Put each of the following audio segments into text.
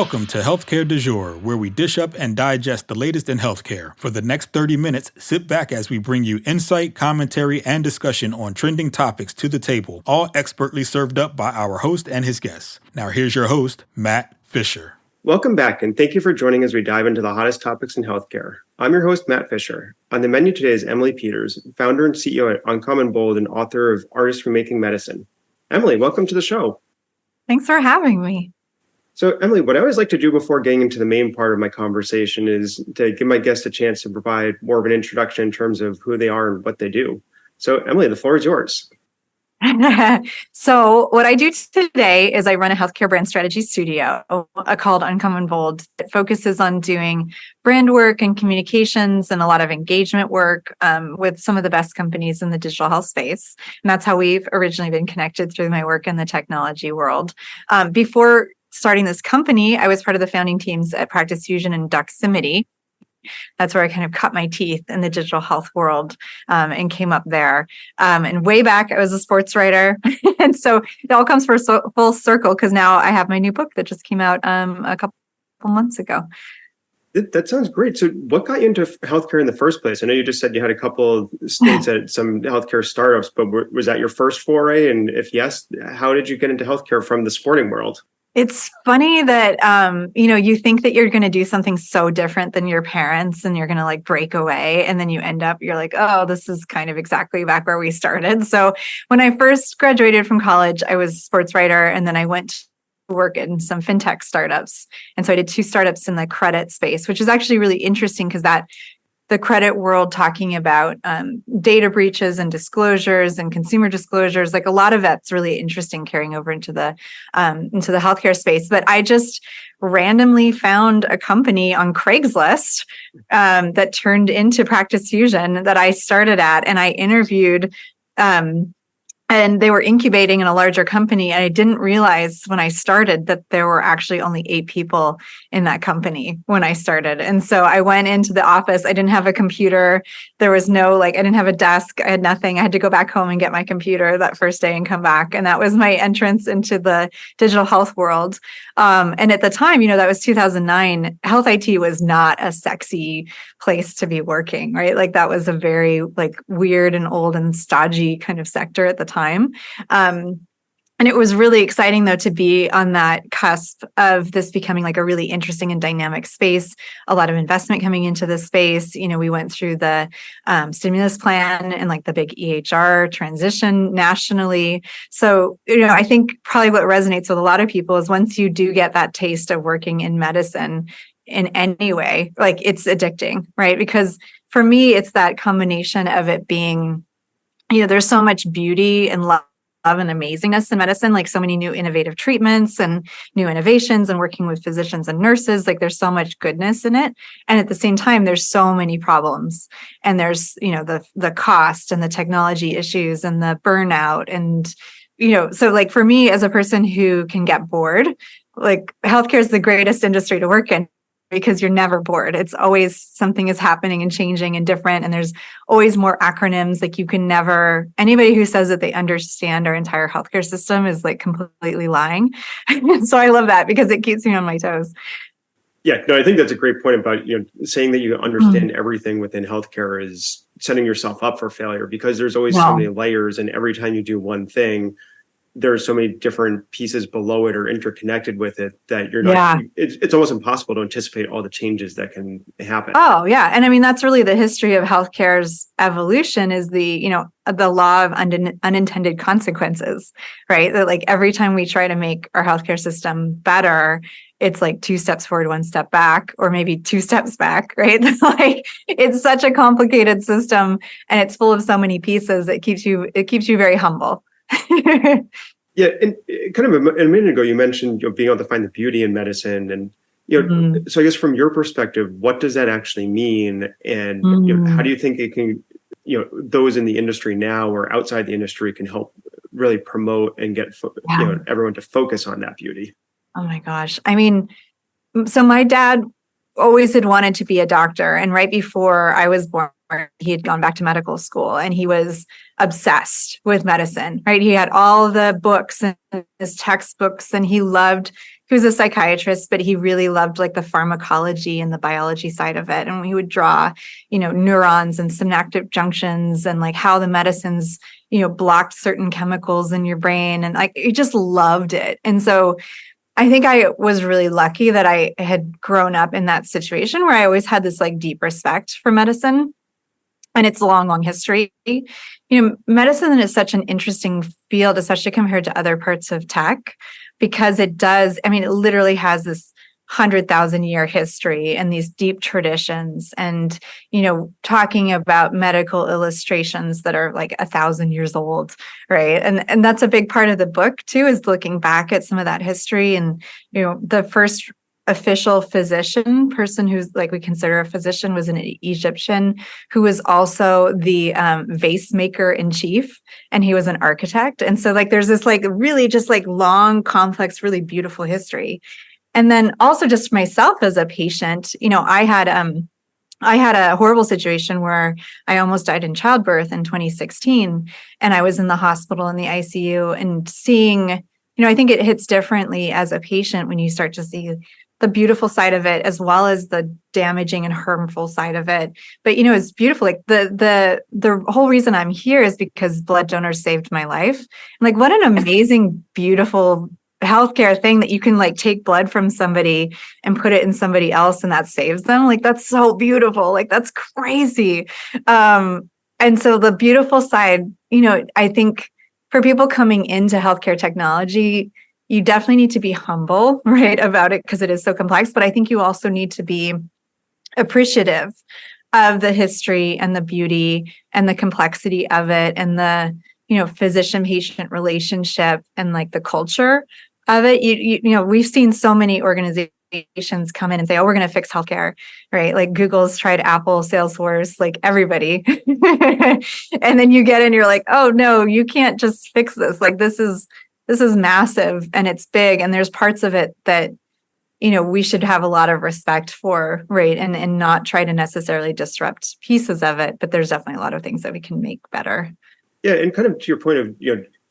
Welcome to Healthcare du Jour, where we dish up and digest the latest in healthcare. For the next 30 minutes, sit back as we bring you insight, commentary, and discussion on trending topics to the table, all expertly served up by our host and his guests. Now here's your host, Matt Fisher. Welcome back, and thank you for joining as we dive into the hottest topics in healthcare. I'm your host, Matt Fisher. On the menu today is Emily Peters, founder and CEO at Uncommon Bold and author of Artists Remaking Medicine. Emily, welcome to the show. Thanks for having me. So, Emily, what I always like to do before getting into the main part of my conversation is to give my guests a chance to provide more of an introduction in terms of who they are and what they do. So, Emily, the floor is yours. So what I do today is I run a healthcare brand strategy studio called Uncommon Bold. It focuses on doing brand work and communications and a lot of engagement work with some of the best companies in the digital health space. And that's how we've originally been connected through my work in the technology world. Before starting this company, I was part of the founding teams at Practice Fusion and Doximity. That's where I kind of cut my teeth in the digital health world and came up there. And way back, I was a sports writer. And so it all comes full circle because now I have my new book that just came out a couple months ago. That sounds great. So what got you into healthcare in the first place? I know you just said you had a couple of stints at some healthcare startups, but was that your first foray? And if yes, how did you get into healthcare from the sporting world? It's funny that, you think that you're going to do something so different than your parents and you're going to like break away. And then you're like, oh, this is kind of exactly back where we started. So when I first graduated from college, I was a sports writer. And then I went to work in some fintech startups. And so I did 2 startups in the credit space, which is actually really interesting because the credit world talking about data breaches and disclosures and consumer disclosures, like a lot of that's really interesting carrying over into the healthcare space. But I just randomly found a company on Craigslist that turned into Practice Fusion that I started at, and I interviewed. And they were incubating in a larger company. And I didn't realize when I started that there were actually only 8 people in that company when I started. And so I went into the office. I didn't have a computer. There was I didn't have a desk. I had nothing. I had to go back home and get my computer that first day and come back. And that was my entrance into the digital health world. And at the time, that was 2009. Health IT was not a sexy place to be working, right? Like that was a very weird and old and stodgy kind of sector at the time. And it was really exciting, though, to be on that cusp of this becoming a really interesting and dynamic space. A lot of investment coming into this space. We went through the stimulus plan and the big EHR transition nationally. So, I think probably what resonates with a lot of people is once you do get that taste of working in medicine in any way, it's addicting, right? Because for me, it's that combination of it being there's so much beauty and love and amazingness in medicine, so many new innovative treatments and new innovations and working with physicians and nurses, there's so much goodness in it. And at the same time, there's so many problems and there's, the cost and the technology issues and the burnout. And, so for me as a person who can get bored, healthcare is the greatest industry to work in. Because you're never bored. It's always something is happening and changing and different. And there's always more acronyms. Anybody who says that they understand our entire healthcare system is completely lying. So I love that because it keeps me on my toes. Yeah, no, I think that's a great point about, saying that you understand everything within healthcare is setting yourself up for failure because there's always so many layers. And every time you do one thing, there's so many different pieces below it or interconnected with it that you're not, it's almost impossible to anticipate all the changes that can happen. Oh, yeah. And I mean, that's really the history of healthcare's evolution is the law of unintended consequences, right? That every time we try to make our healthcare system better, it's 2 steps forward, 1 step back, or maybe 2 steps back, right? It's such a complicated system and it's full of so many pieces. It keeps you very humble. Yeah, and kind of a minute ago, you mentioned being able to find the beauty in medicine, and so I guess from your perspective, what does that actually mean, and how do you think it can, those in the industry now or outside the industry can help really promote and get everyone to focus on that beauty? Oh my gosh, I mean, so my dad always had wanted to be a doctor, and right before I was born, he had gone back to medical school and he was obsessed with medicine, right? He had all the books and his textbooks and he was a psychiatrist, but he really loved like the pharmacology and the biology side of it. And he would draw, neurons and synaptic junctions and like how the medicines, blocked certain chemicals in your brain. And like, he just loved it. And so I think I was really lucky that I had grown up in that situation where I always had this like deep respect for medicine and its long, long history. Medicine is such an interesting field, especially compared to other parts of tech, because it literally has this 100,000-year history and these deep traditions and, talking about medical illustrations that are like 1,000 years old, right? And that's a big part of the book too, is looking back at some of that history. And, the first official person who's like we consider a physician was an Egyptian who was also the vase maker in chief, and he was an architect. And so like there's this like really just like long, complex, really beautiful history. And then also just myself as a patient, I had a horrible situation where I almost died in childbirth in 2016, and I was in the hospital in the ICU and seeing, I think it hits differently as a patient when you start to see the beautiful side of it as well as the damaging and harmful side of it. But it's beautiful. Like the whole reason I'm here is because blood donors saved my life. And like what an amazing, beautiful healthcare thing that you can like take blood from somebody and put it in somebody else and that saves them. Like that's so beautiful. Like that's crazy. And so the beautiful side, I think for people coming into healthcare technology, you definitely need to be humble, right, about it because it is so complex. But I think you also need to be appreciative of the history and the beauty and the complexity of it and the, physician-patient relationship and like the culture of it. We've seen so many organizations come in and say, oh, we're going to fix healthcare, right? Like Google's tried Apple, Salesforce, like everybody. And then you get in, you're like, oh no, you can't just fix this. Like this is massive and it's big. And there's parts of it that, we should have a lot of respect for, right? And not try to necessarily disrupt pieces of it, but there's definitely a lot of things that we can make better. Yeah. And kind of to your point of,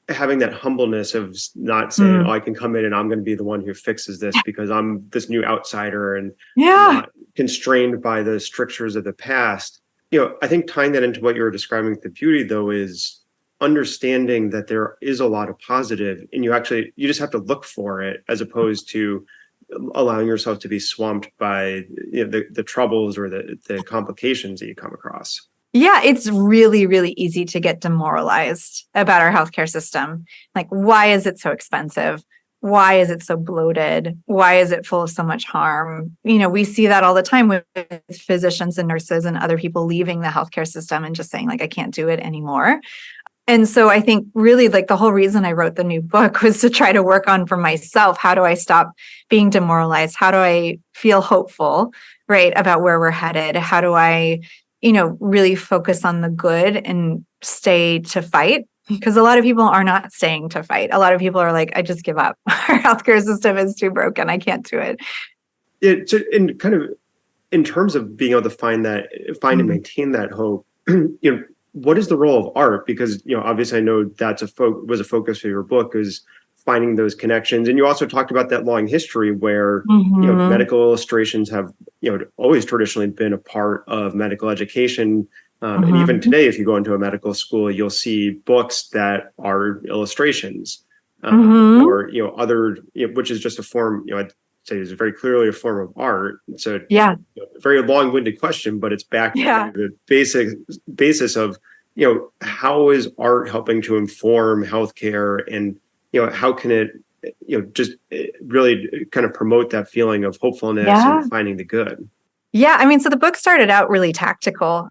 having that humbleness of not saying, oh, I can come in and I'm going to be the one who fixes this because I'm this new outsider and not constrained by the strictures of the past. I think tying that into what you were describing with the beauty though is understanding that there is a lot of positive and you just have to look for it as opposed to allowing yourself to be swamped by the troubles or the complications that you come across. Yeah, it's really, really easy to get demoralized about our healthcare system. Like, why is it so expensive? Why is it so bloated? Why is it full of so much harm? We see that all the time with physicians and nurses and other people leaving the healthcare system and just saying, like, I can't do it anymore. And so I think really like the whole reason I wrote the new book was to try to work on for myself, how do I stop being demoralized? How do I feel hopeful, right, about where we're headed? How do I really focus on the good and stay to fight? Because a lot of people are not staying to fight. A lot of people are like, I just give up. Our healthcare system is too broken. I can't do it. So in kind of in terms of being able to find and maintain that hope, what is the role of art? Because, obviously I know that's was a focus for your book is finding those connections. And you also talked about that long history where, medical illustrations have, always traditionally been a part of medical education. And even today, if you go into a medical school, you'll see books that are illustrations or, other, which is just a form, I'd say is very clearly a form of art. So a very long-winded question, but it's back to the basis of, how is art helping to inform healthcare and, how can it, just really kind of promote that feeling of hopefulness and finding the good? Yeah. I mean, so the book started out really tactical.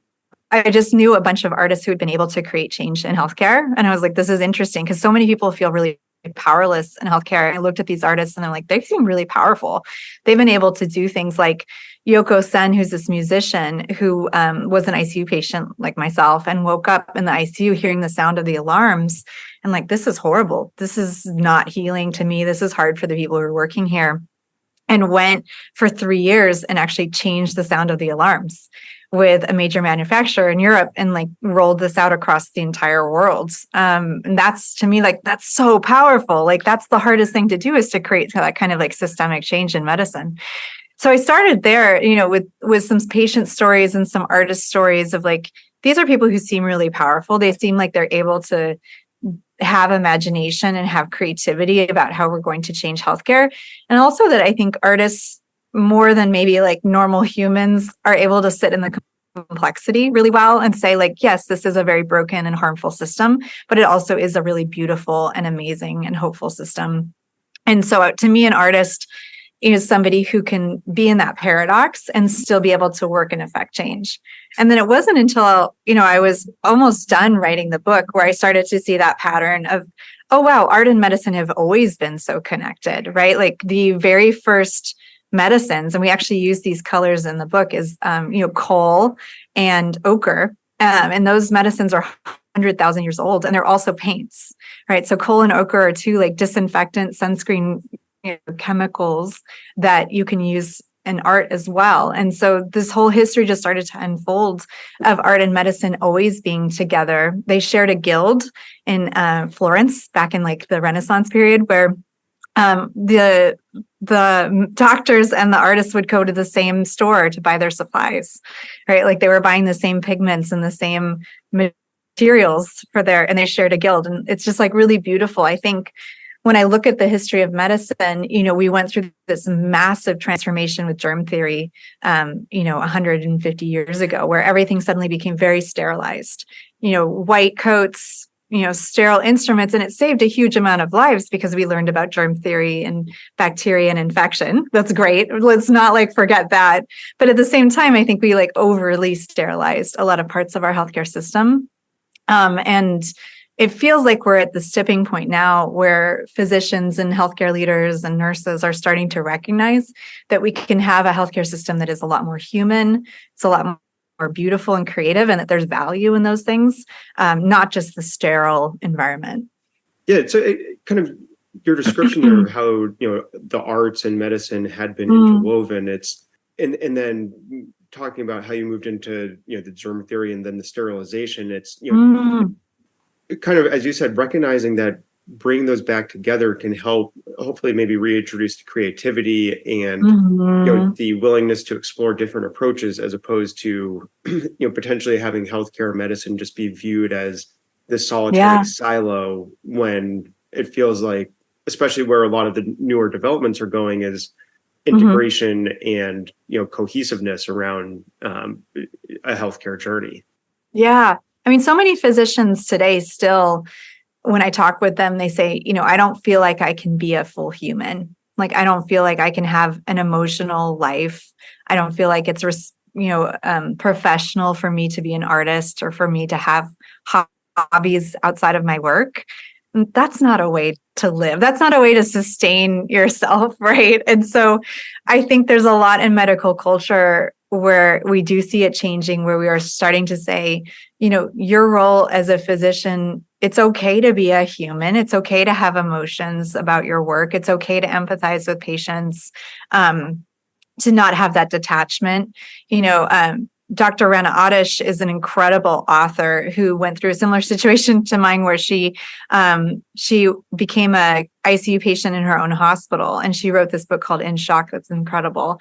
I just knew a bunch of artists who had been able to create change in healthcare. And I was like, this is interesting because so many people feel really powerless in healthcare. I looked at these artists and I'm like, they seem really powerful. They've been able to do things like Yoko Sen, who's this musician who was an ICU patient like myself and woke up in the ICU hearing the sound of the alarms and like, this is horrible. This is not healing to me. This is hard for the people who are working here. and went for 3 years and actually changed the sound of the alarms with a major manufacturer in Europe and like rolled this out across the entire world. And that's, to me, like, that's so powerful. Like, that's the hardest thing to do, is to create that kind of like systemic change in medicine. So I started there, with some patient stories and some artist stories of like, these are people who seem really powerful. They seem like they're able to have imagination and have creativity about how we're going to change healthcare. And also that I think artists, more than maybe like normal humans, are able to sit in the complexity really well and say like, yes, this is a very broken and harmful system, but it also is a really beautiful and amazing and hopeful system. And so to me, an artist is somebody who can be in that paradox and still be able to work and affect change. And then it wasn't until, I was almost done writing the book where I started to see that pattern of, oh, wow, art and medicine have always been so connected, right? Like the very first medicines, and we actually use these colors in the book, is, coal and ochre. And those medicines are 100,000 years old, and they're also paints, right? So coal and ochre are two like disinfectant, sunscreen chemicals that you can use in art as well. And so this whole history just started to unfold of art and medicine always being together. They shared a guild in Florence back in like the Renaissance period, where the doctors and the artists would go to the same store to buy their supplies, right? Like they were buying the same pigments and the same materials and they shared a guild. And it's just like really beautiful. I think when I look at the history of medicine, we went through this massive transformation with germ theory, 150 years ago, where everything suddenly became very sterilized, white coats, sterile instruments, and it saved a huge amount of lives because we learned about germ theory and bacteria and infection. That's great. Let's not like forget that. But at the same time, I think we like overly sterilized a lot of parts of our healthcare system. And it feels like we're at this tipping point now where physicians and healthcare leaders and nurses are starting to recognize that we can have a healthcare system that is a lot more human. It's a lot more beautiful and creative, and that there's value in those things, not just the sterile environment. Yeah, so kind of your description there of how the arts and medicine had been interwoven. It's and then talking about how you moved into the germ theory and then the sterilization. It's kind of, as you said, recognizing that bringing those back together can help hopefully maybe reintroduce the creativity and the willingness to explore different approaches, as opposed to potentially having healthcare medicine just be viewed as this solitary silo, when it feels like, especially where a lot of the newer developments are going, is integration and cohesiveness around a healthcare journey. Yeah. I mean, so many physicians today still, when I talk with them, they say, I don't feel like I can be a full human. Like, I don't feel like I can have an emotional life. I don't feel like it's, professional for me to be an artist or for me to have hobbies outside of my work. That's not a way to live. That's not a way to sustain yourself, right? And so I think there's a lot in medical culture where we do see it changing, where we are starting to say, your role as a physician, it's okay to be a human. It's okay to have emotions about your work. It's okay to empathize with patients, to not have that detachment. Dr. Rana Adish is an incredible author who went through a similar situation to mine, where she became a ICU patient in her own hospital, and she wrote this book called In Shock that's incredible.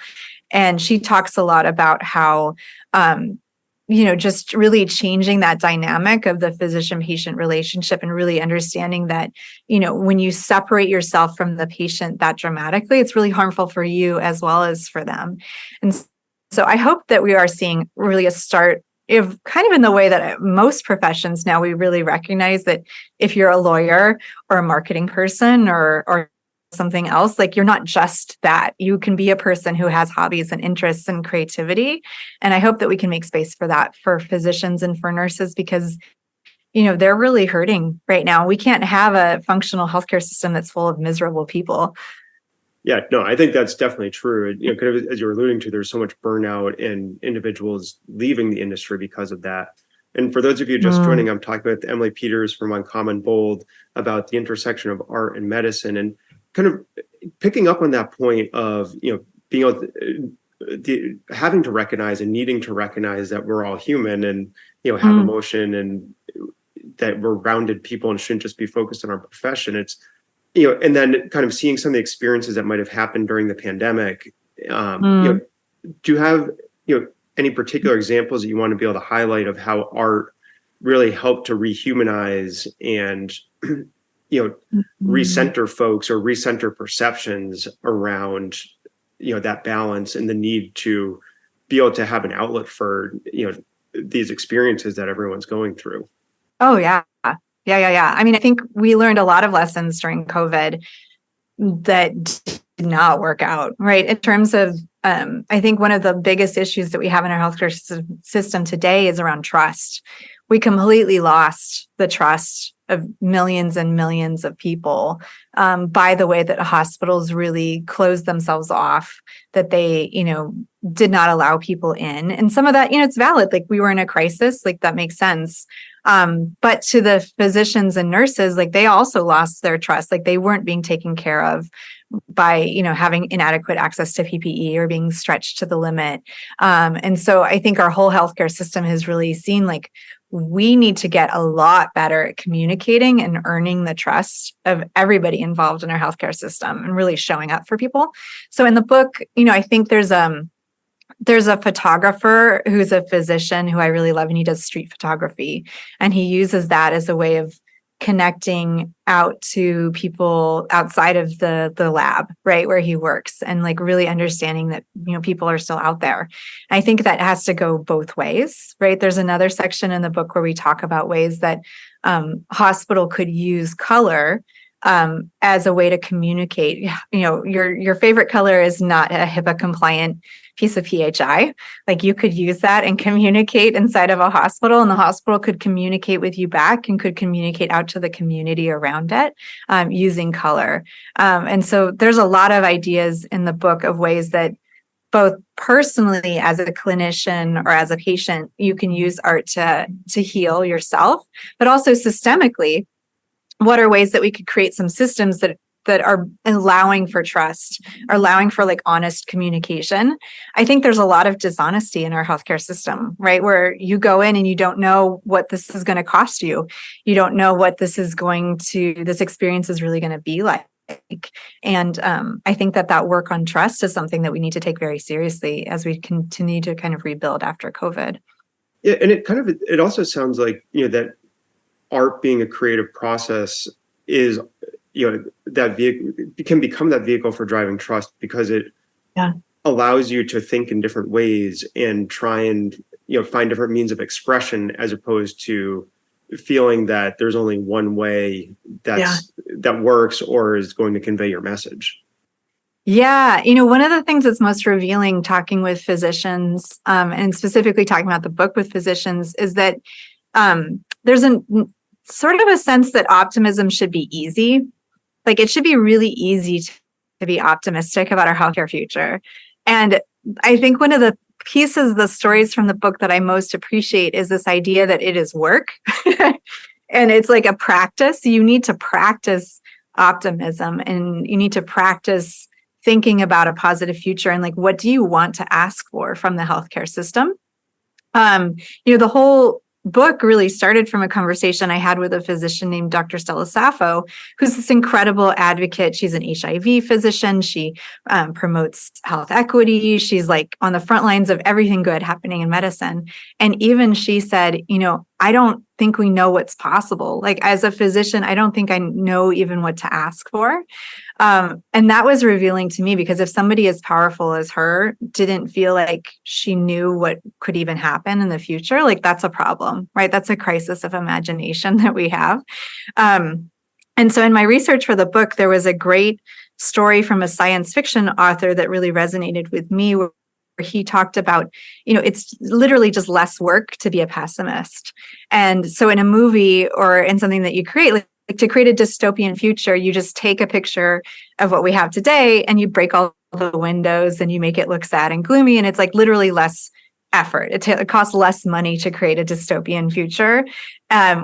And she talks a lot about how, just really changing that dynamic of the physician-patient relationship, and really understanding that, when you separate yourself from the patient that dramatically, it's really harmful for you as well as for them. And so I hope that we are seeing really a start of kind of in the way that most professions now, we really recognize that if you're a lawyer or a marketing person or something else, like, you're not just that. You can be a person who has hobbies and interests and creativity. And I hope that we can make space for that for physicians and for nurses, because they're really hurting right now. We can't have a functional healthcare system that's full of miserable people. Yeah, no, I think that's definitely true. Kind of as you're alluding to, there's so much burnout and individuals leaving the industry because of that. And for those of you just joining, I'm talking with Emily Peters from Uncommon Bold about the intersection of art and medicine. And kind of picking up on that point of, being able having to recognize and needing to recognize that we're all human and, have emotion, and that we're rounded people and shouldn't just be focused on our profession. It's, and then kind of seeing some of the experiences that might have happened during the pandemic. Do you have, any particular examples that you want to be able to highlight of how art really helped to rehumanize and, recenter folks or recenter perceptions around, that balance and the need to be able to have an outlet for, these experiences that everyone's going through? Oh, yeah. Yeah. I mean, I think we learned a lot of lessons during COVID that did not work out, right? In terms of, I think one of the biggest issues that we have in our healthcare system today is around trust. We completely lost the trust of millions and millions of people by the way that hospitals really closed themselves off, that they, did not allow people in. And some of that, it's valid. Like, we were in a crisis, like that makes sense. But to the physicians and nurses, like, they also lost their trust. Like, they weren't being taken care of by, having inadequate access to PPE or being stretched to the limit. And so I think our whole healthcare system has really seen, like, we need to get a lot better at communicating and earning the trust of everybody involved in our healthcare system and really showing up for people. So in the book, I think there's a photographer who's a physician who I really love, and he does street photography. And he uses that as a way of connecting out to people outside of the lab, right, where he works, and like really understanding that, people are still out there. I think that has to go both ways, right? There's another section in the book where we talk about ways that hospital could use color as a way to communicate. Your favorite color is not a HIPAA compliant piece of PHI. Like, you could use that and communicate inside of a hospital, and the hospital could communicate with you back and could communicate out to the community around it using color. And so there's a lot of ideas in the book of ways that both personally as a clinician or as a patient, you can use art to heal yourself, but also systemically, what are ways that we could create some systems that are allowing for trust, are allowing for like honest communication. I think there's a lot of dishonesty in our healthcare system, right? Where you go in and you don't know what this is going to cost you. You don't know what this experience is really going to be like. And I think that work on trust is something that we need to take very seriously as we continue to kind of rebuild after COVID. Yeah, and it also sounds like, that art being a creative process is, that vehicle can become that vehicle for driving trust, because it allows you to think in different ways and try and, find different means of expression, as opposed to feeling that there's only one way that works or is going to convey your message. Yeah. One of the things that's most revealing talking with physicians, and specifically talking about the book with physicians, is that there's sort of a sense that optimism should be easy. Like, it should be really easy to be optimistic about our healthcare future. And I think one of the the stories from the book that I most appreciate is this idea that it is work. And it's like a practice. You need to practice optimism, and you need to practice thinking about a positive future. And like, what do you want to ask for from the healthcare system? The whole book really started from a conversation I had with a physician named Dr. Stella Sappho, who's this incredible advocate. She's an HIV physician. She promotes health equity. She's like on the front lines of everything good happening in medicine. And even she said, I don't think we know what's possible. Like, as a physician, I don't think I know even what to ask for. And that was revealing to me, because if somebody as powerful as her didn't feel like she knew what could even happen in the future, like, that's a problem, right? That's a crisis of imagination that we have. And so in my research for the book, there was a great story from a science fiction author that really resonated with me, where he talked about, it's literally just less work to be a pessimist. And so in a movie or in something that you create, like to create a dystopian future, you just take a picture of what we have today and you break all the windows and you make it look sad and gloomy. And it's like literally less effort. It costs less money to create a dystopian future.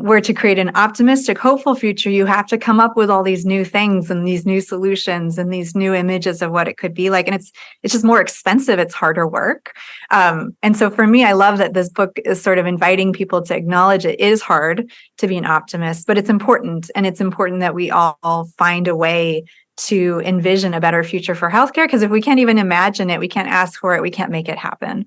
Where to create an optimistic, hopeful future, you have to come up with all these new things and these new solutions and these new images of what it could be like. And it's just more expensive. It's harder work. And so for me, I love that this book is sort of inviting people to acknowledge it is hard to be an optimist, but it's important. And it's important that we all find a way to envision a better future for healthcare. Because if we can't even imagine it, we can't ask for it, we can't make it happen.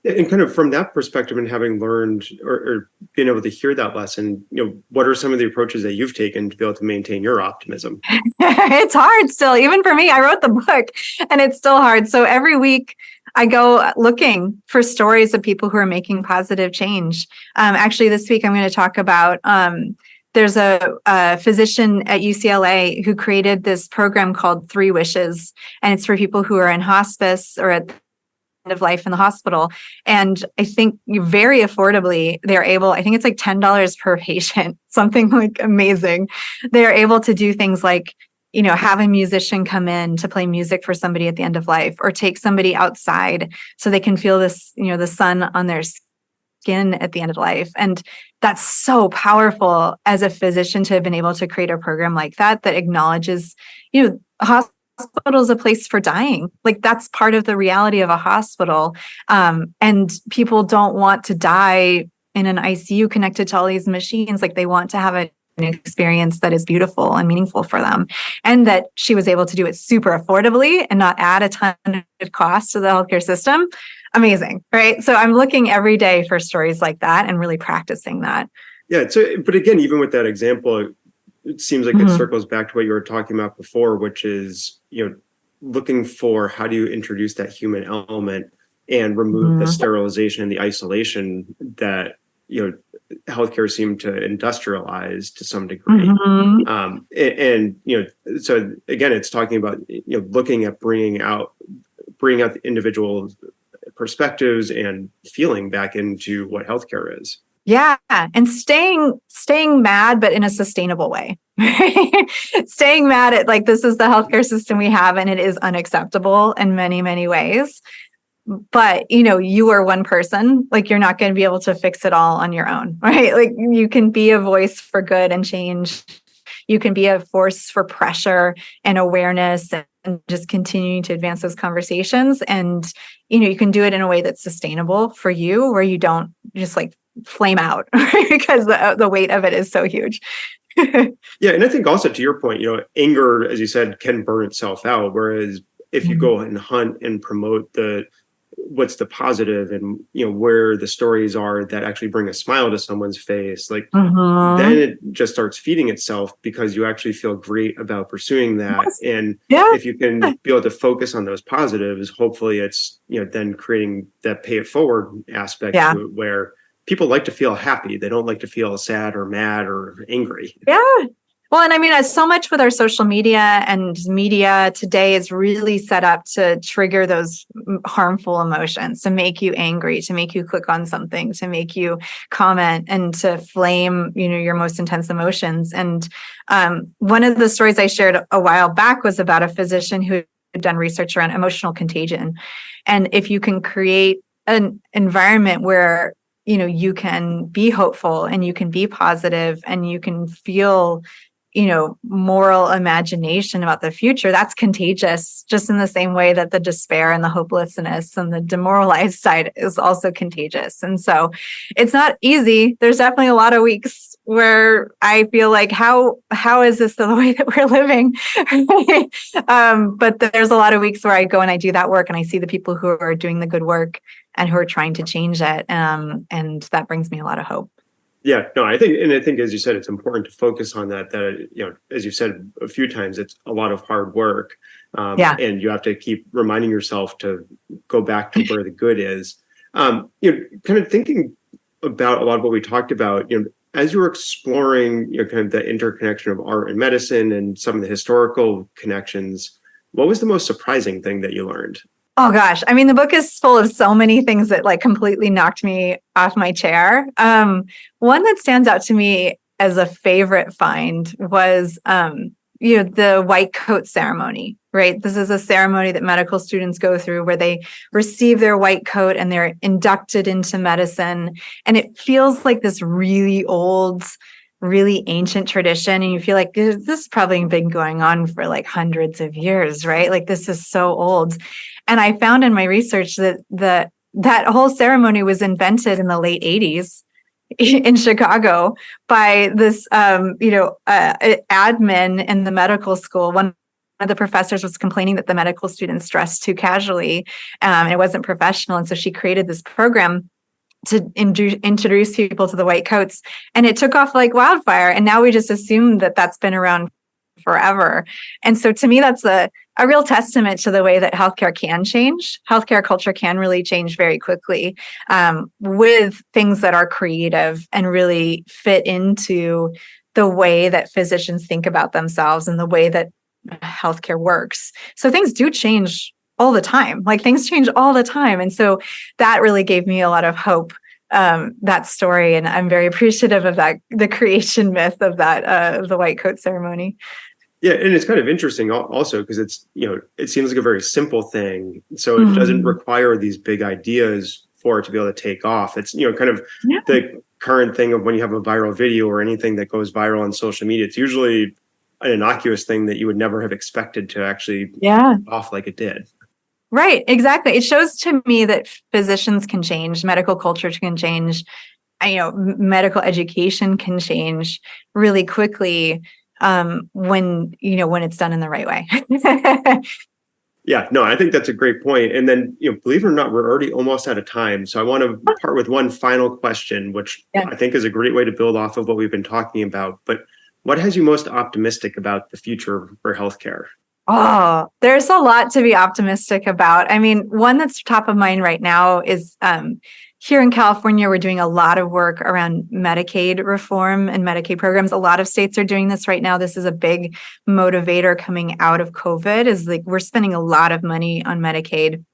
And kind of from that perspective, and having learned or been able to hear that lesson, what are some of the approaches that you've taken to be able to maintain your optimism? It's hard still, even for me. I wrote the book and it's still hard. So every week I go looking for stories of people who are making positive change. Actually, this week I'm going to talk about there's a physician at UCLA who created this program called 3 Wishes, and it's for people who are in hospice or at of life in the hospital. And I think very affordably, they're able, I think it's like $10 per patient, something like amazing. They're able to do things like, have a musician come in to play music for somebody at the end of life, or take somebody outside so they can feel this, the sun on their skin at the end of life. And that's so powerful as a physician to have been able to create a program like that acknowledges, hospital is a place for dying. Like, that's part of the reality of a hospital. And people don't want to die in an ICU connected to all these machines. Like, they want to have an experience that is beautiful and meaningful for them. And that she was able to do it super affordably and not add a ton of cost to the healthcare system. Amazing, right? So I'm looking every day for stories like that and really practicing that. Yeah. So, but again, even with that example, it seems like it circles back to what you were talking about before, which is, looking for how do you introduce that human element and remove the sterilization and the isolation that, healthcare seemed to industrialize to some degree. So again, it's talking about, looking at bringing out the individual perspectives and feeling back into what healthcare is. Yeah. And staying mad, but in a sustainable way. Staying mad at, like, this is the healthcare system we have, and it is unacceptable in many, many ways. But, you are one person. Like, you're not going to be able to fix it all on your own, right? Like, you can be a voice for good and change. You can be a force for pressure and awareness and just continuing to advance those conversations. And, you can do it in a way that's sustainable for you, where you don't just flame out because the weight of it is so huge. Yeah. And I think also, to your point, anger, as you said, can burn itself out. Whereas if you go and hunt and promote what's the positive and, where the stories are that actually bring a smile to someone's face, then it just starts feeding itself, because you actually feel great about pursuing that. And if you can be able to focus on those positives, hopefully it's, then creating that pay it forward aspect to it, where people like to feel happy. They don't like to feel sad or mad or angry. Yeah. Well, and I mean, so much with our social media and media today is really set up to trigger those harmful emotions, to make you angry, to make you click on something, to make you comment, and to flame, your most intense emotions. And one of the stories I shared a while back was about a physician who had done research around emotional contagion. And if you can create an environment where, you can be hopeful and you can be positive and you can feel, moral imagination about the future, that's contagious, just in the same way that the despair and the hopelessness and the demoralized side is also contagious. And so it's not easy. There's definitely a lot of weeks where I feel like, how is this the way that we're living? But there's a lot of weeks where I go and I do that work and I see the people who are doing the good work and who are trying to change it. And that brings me a lot of hope. Yeah, no, I think, as you said, it's important to focus on that, as you said a few times, it's a lot of hard work. And you have to keep reminding yourself to go back to where the good is. Kind of thinking about a lot of what we talked about, as you were exploring, kind of the interconnection of art and medicine and some of the historical connections, what was the most surprising thing that you learned? Oh gosh. I mean, the book is full of so many things that completely knocked me off my chair. One that stands out to me as a favorite find was the white coat ceremony, right? This is a ceremony that medical students go through where they receive their white coat and they're inducted into medicine. And it feels like this really old, really ancient tradition. And you feel like this has probably been going on for like hundreds of years, right? Like this is so old. And I found in my research that that whole ceremony was invented in the late 80s in Chicago by this, admin in the medical school. One of the professors was complaining that the medical students dressed too casually, and it wasn't professional. And so she created this program to introduce people to the white coats, and it took off like wildfire. And now we just assume that that's been around forever. And so to me, that's a real testament to the way that healthcare can change. Healthcare culture can really change very quickly with things that are creative and really fit into the way that physicians think about themselves and the way that healthcare works. So things do change all the time. Like things change all the time. And so that really gave me a lot of hope, that story. And I'm very appreciative of that, the creation myth of that, of the white coat ceremony. Yeah, and it's kind of interesting also because it's, it seems like a very simple thing. So it doesn't require these big ideas for it to be able to take off. It's, kind of the current thing of when you have a viral video or anything that goes viral on social media, it's usually an innocuous thing that you would never have expected to actually off like it did. Right, exactly. It shows to me that physicians can change, medical culture can change, medical education can change really quickly. When it's done in the right way. Yeah, no, I think that's a great point. And then, believe it or not, we're already almost out of time. So I want to part with one final question, which I think is a great way to build off of what we've been talking about. But what has you most optimistic about the future for healthcare? Oh, there's a lot to be optimistic about. I mean, one that's top of mind right now is here in California, we're doing a lot of work around Medicaid reform and Medicaid programs. A lot of states are doing this right now. This is a big motivator coming out of COVID, is like we're spending a lot of money on Medicaid.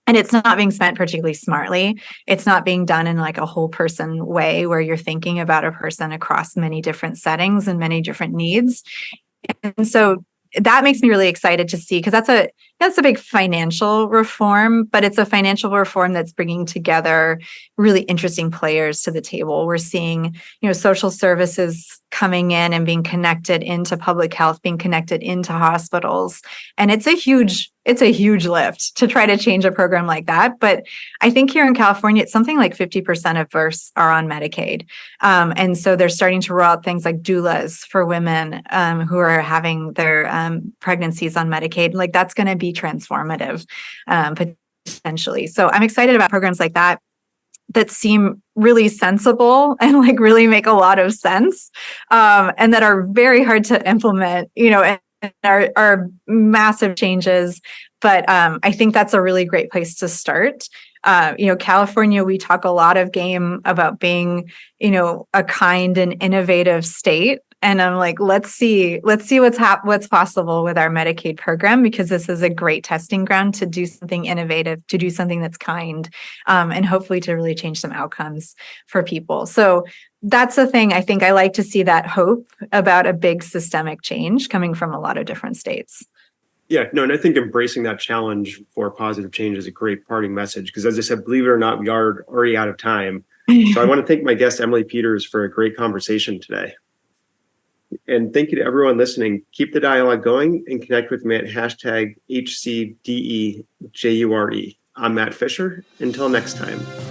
And it's not being spent particularly smartly. It's not being done in like a whole person way where you're thinking about a person across many different settings and many different needs. And so that makes me really excited to see, because that's a big financial reform, but it's a financial reform that's bringing together really interesting players to the table. We're seeing, social services coming in and being connected into public health, being connected into hospitals. And it's a huge lift to try to change a program like that. But I think here in California, it's something like 50% of births are on Medicaid. And so they're starting to roll out things like doulas for women who are having their pregnancies on Medicaid. Like that's going to be transformative potentially. So I'm excited about programs like that seem really sensible and like really make a lot of sense, and that are very hard to implement, and are massive changes. But I think that's a really great place to start. California, we talk a lot of game about being, a kind and innovative state. And I'm like, let's see what's possible with our Medicaid program, because this is a great testing ground to do something innovative, to do something that's kind, and hopefully to really change some outcomes for people. So that's the thing. I think I like to see that hope about a big systemic change coming from a lot of different states. Yeah, no, and I think embracing that challenge for positive change is a great parting message, because as I said, believe it or not, we are already out of time. So I want to thank my guest, Emily Peters, for a great conversation today. And thank you to everyone listening. Keep the dialogue going and connect with me at #HCDEJURE. I'm Matt Fisher. Until next time.